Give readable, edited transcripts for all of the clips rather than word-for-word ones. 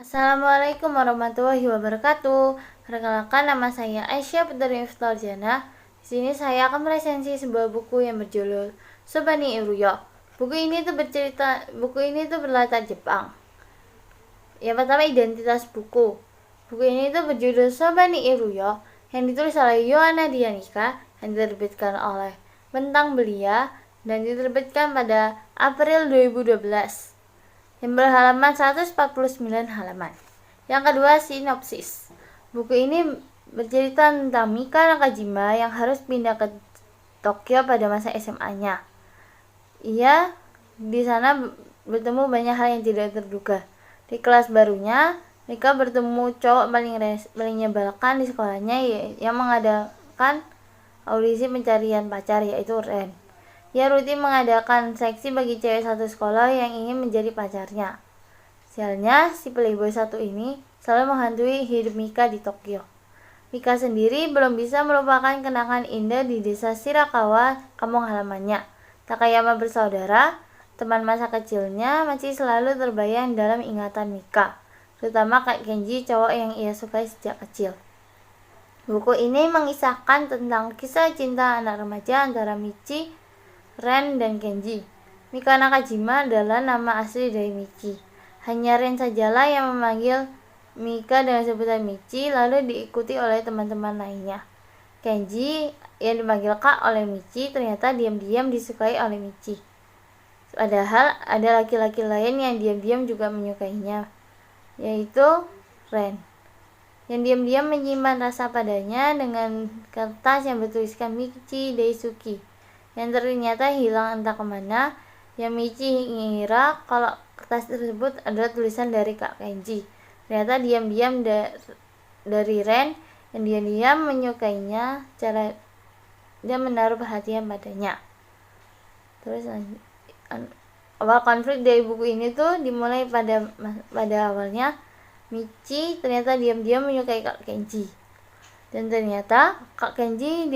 Assalamualaikum warahmatullahi wabarakatuh. Perkenalkan, nama saya Aisyah Putri Iftaljana. Di sini saya akan meresensi sebuah buku yang berjudul Sobani Iruyo. Buku ini tuh berlatar Jepang. Yang pertama, identitas buku. Buku ini tuh berjudul Sobani Iruyo yang ditulis oleh Yohana Dianika, yang diterbitkan oleh Bentang Belia dan diterbitkan pada April 2012. Yang berhalaman 149 halaman. Yang kedua, sinopsis. Buku ini bercerita tentang Mika Nakajima yang harus pindah ke Tokyo pada masa SMA-nya. Ia di sana bertemu banyak hal yang tidak terduga. Di kelas barunya, Mika bertemu cowok paling menyebalkan di sekolahnya yang mengadakan audisi pencarian pacar, yaitu Ren. Ia rutin mengadakan seksi bagi cewek satu sekolah yang ingin menjadi pacarnya. Sialnya, si playboy satu ini selalu menghantui hidup Mika di Tokyo. Mika sendiri belum bisa melupakan kenangan indah di desa Shirakawa, kampung halamannya. Takayama bersaudara, teman masa kecilnya, masih selalu terbayang dalam ingatan Mika, terutama Kak Kenji, cowok yang ia sukai sejak kecil. Buku ini mengisahkan tentang kisah cinta anak remaja antara Michi, Ren, dan Kenji. Mika Nakajima adalah nama asli dari Michi. Hanya Ren sajalah yang memanggil Mika dengan sebutan Michi, lalu diikuti oleh teman-teman lainnya. Kenji yang dipanggil Kak oleh Michi ternyata diam-diam disukai oleh Michi. Padahal ada laki-laki lain yang diam-diam juga menyukainya, yaitu Ren, yang diam-diam menyimpan rasa padanya dengan kertas yang bertuliskan Michi Daisuki, yang ternyata hilang entah kemana. Yang Michi mengira kalau kertas tersebut adalah tulisan dari Kak Kenji. Ternyata diam-diam dari Ren yang diam-diam menyukainya, cara dia menaruh perhatian padanya. Terus awal konflik dari buku ini tuh dimulai pada awalnya Michi ternyata diam-diam menyukai Kak Kenji, dan ternyata Kak Kenji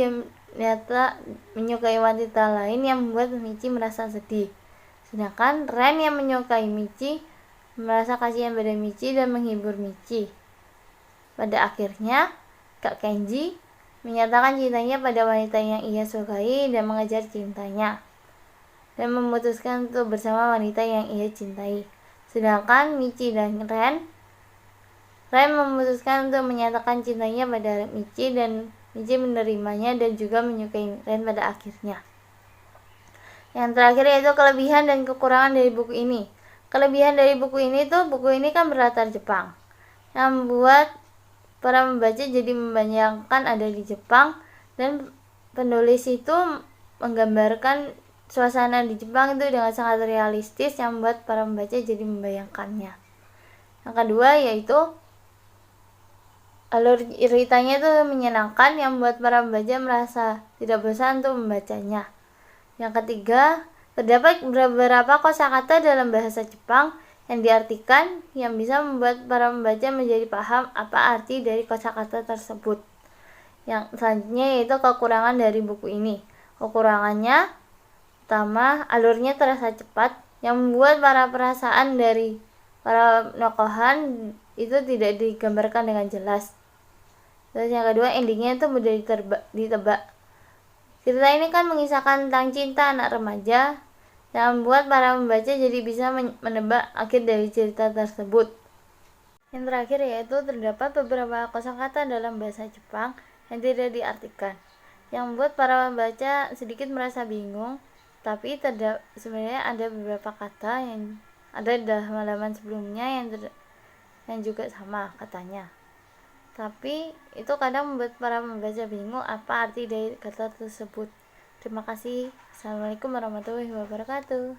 ternyata menyukai wanita lain yang membuat Michi merasa sedih. Sedangkan Ren yang menyukai Michi merasa kasihan pada Michi dan menghibur Michi. Pada akhirnya, Kak Kenji menyatakan cintanya pada wanita yang ia sukai dan mengejar cintanya, dan memutuskan untuk bersama wanita yang ia cintai. Sedangkan Michi dan Ren memutuskan untuk menyatakan cintanya pada Michi, dan Michi menerimanya dan juga menyukai Ren pada akhirnya. Yang terakhir yaitu kelebihan dan kekurangan dari buku ini. Kelebihan dari buku ini kan berlatar Jepang, yang membuat para membaca jadi membayangkan ada di Jepang, dan penulis itu menggambarkan suasana di Jepang itu dengan sangat realistis yang membuat para membaca jadi membayangkannya. Yang kedua yaitu alur ceritanya itu menyenangkan yang membuat para pembaca merasa tidak bosan untuk membacanya. Yang ketiga, terdapat beberapa kosakata dalam bahasa Jepang yang diartikan yang bisa membuat para pembaca menjadi paham apa arti dari kosakata tersebut. Yang selanjutnya yaitu kekurangan dari buku ini. Kekurangannya pertama, alurnya terasa cepat yang membuat para perasaan dari para nokohan itu tidak digambarkan dengan jelas. Terus yang kedua, endingnya itu mudah ditebak. Cerita ini kan mengisahkan tentang cinta anak remaja yang membuat para pembaca jadi bisa menebak akhir dari cerita tersebut. Yang terakhir yaitu terdapat beberapa kosakata dalam bahasa Jepang yang tidak diartikan, yang membuat para pembaca sedikit merasa bingung. Tapi sebenarnya ada beberapa kata yang ada dalam halaman sebelumnya yang juga sama katanya. Tapi itu kadang membuat para pembaca bingung apa arti dari kata tersebut. Terima kasih. Assalamualaikum warahmatullahi wabarakatuh.